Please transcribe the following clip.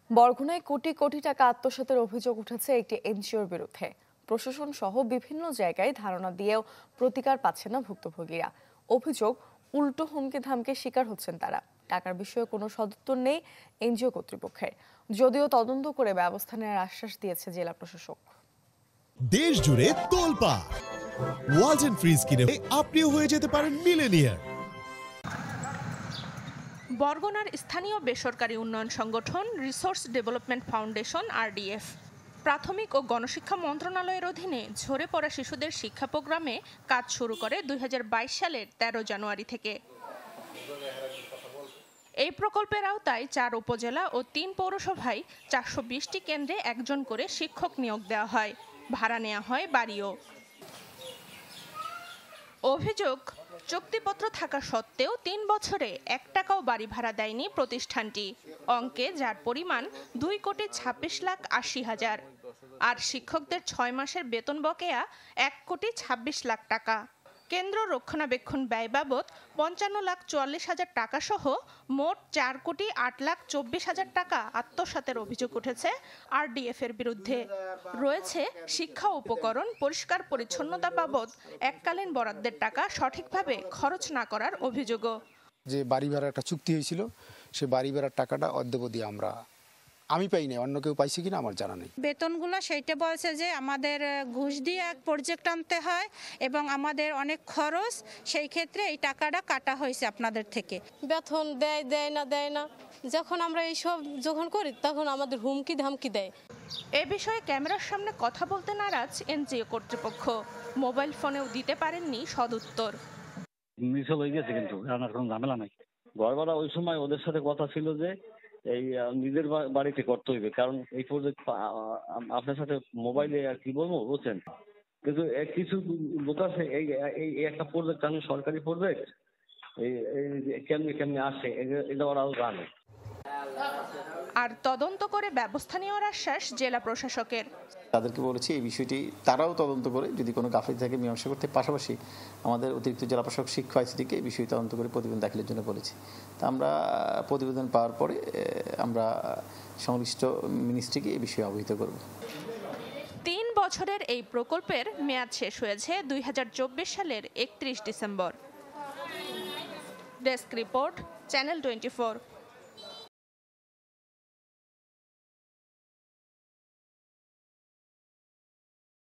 বরগুনায় কোটি কোটি টাকা আত্মসাতের অভিযোগ উঠেছে একটি এনজিওর বিরুদ্ধে। প্রশাসন সহ বিভিন্ন জায়গায় ধারণা দিয়েও প্রতিকার পাচ্ছে না ভুক্তভোগীরা। অভিযোগ, উল্টো হুমকি ধামকির শিকার হচ্ছেন তারা। টাকার বিষয়ে কোনো সদুত্তর নেই এনজিও কর্তৃপক্ষের, যদিও তদন্ত করে ব্যবস্থা নেওয়ার আশ্বাস দিয়েছে জেলা প্রশাসক। দেশ জুড়ে তোলপাড় ওয়ালটন ফ্রিজ কিনে আপনিও হয়ে যেতে পারেন মিলেনিয়ার। বরগুনার স্থানীয় বেসরকারি উন্নয়ন সংগঠন রিসোর্স ডেভেলপমেন্ট ফাউন্ডেশন RDF প্রাথমিক ও গণশিক্ষা মন্ত্রণালয়ের অধীনে ঝরে পড়া শিশুদের শিক্ষা প্রোগ্রামে কাজ শুরু করে 2022 সালের 13 জানুয়ারি থেকে। এই প্রকল্পের আওতায় 4 উপজেলা ও 3 পৌরসভায় 420টি কেন্দ্রে একজন করে শিক্ষক নিয়োগ দেওয়া হয়, ভাড়া নেওয়া হয় বাড়িও। অভিযোগ, চুক্তিপত্র থাকা সত্ত্বেও 3 বছরে 1 টাকাও বাড়ি ভাড়া দেয়নি প্রতিষ্ঠানটি, অঙ্কে যার পরিমাণ 2,26,80,000। আর শিক্ষকদের 6 মাসের বেতন বকেয়া 1,26,00,000 টাকা। কেন্দ্র রক্ষণাবেক্ষণ ব্যয় বাবদ 55,44,000 টাকা সহ মোট 4,08,24,000 টাকা আত্মসাতের অভিযোগ উঠেছে RDF এর বিরুদ্ধে। রয়েছে শিক্ষা উপকরণ, পরিষ্কার পরিচ্ছন্নতা বাবদ এককালীন বরাদ্দের টাকা সঠিকভাবে খরচ না করার অভিযোগও। যে বাড়ি ভাড়ার একটা চুক্তি হয়েছিল, সে বাড়ি ভাড়ার টাকাটা অদ্যাবধি আমি পাই নাই, অন্য কেউ পাইছে কিনা আমার জানা নেই। বেতনগুলো সেইটা বলছে যে আমাদের ঘুষ দিয়ে এক প্রজেক্ট আনতে হয় এবং আমাদের অনেক খরচ, সেই ক্ষেত্রে এই টাকাটা কাটা হয়েছে আপনাদের থেকে। বেতন দেয় না, যখন আমরা এইসব করি তখন আমাদের হুমকি ধামকি দেয়। এ বিষয়ে ক্যামেরার সামনে কথা বলতে নারাজ এনজিও কর্তৃপক্ষ, মোবাইল ফোনেও দিতে পারেননি সদুত্তর। মিছিল হয়ে গেছে, কিন্তু রান্নার কোনো ঝামেলা নাই। ঘর ভাড়া ওই সময় ওদের সাথে কথা ছিল যে এই নিজের বাড়িতে করতে হইবে, কারণ এই প্রজেক্ট আপনার সাথে মোবাইলে আর কি বলবো বুঝছেন, কিন্তু কিছু লোক আছে এই একটা প্রজেক্ট, আমি সরকারি প্রজেক্ট কেমনি আসে এটা ওরাও জানে। আর তদন্ত করে ব্যবস্থা নেওয়ার আশ্বাস জেলা প্রশাসকের। তাদেরকে বলেছি এই বিষয়টি তারাও তদন্ত করে যদি কোনো গাফিলতি থাকে মীমাংসা করতে, পাশাপাশি আমাদের অতিরিক্ত জেলা প্রশাসক শিক্ষা আইসিটিকে এই বিষয়ে তদন্ত করে প্রতিবেদন দাখিলের জন্য বলেছি। তা আমরা প্রতিবেদন পাওয়ার পরে আমরা সংশ্লিষ্ট মিনিস্ট্রিকে এই বিষয়ে অবহিত করব। 3 বছরের এই প্রকল্পের মেয়াদ শেষ হয়েছে 2024 সালের 31 ডিসেম্বর। Desk report, channel 24।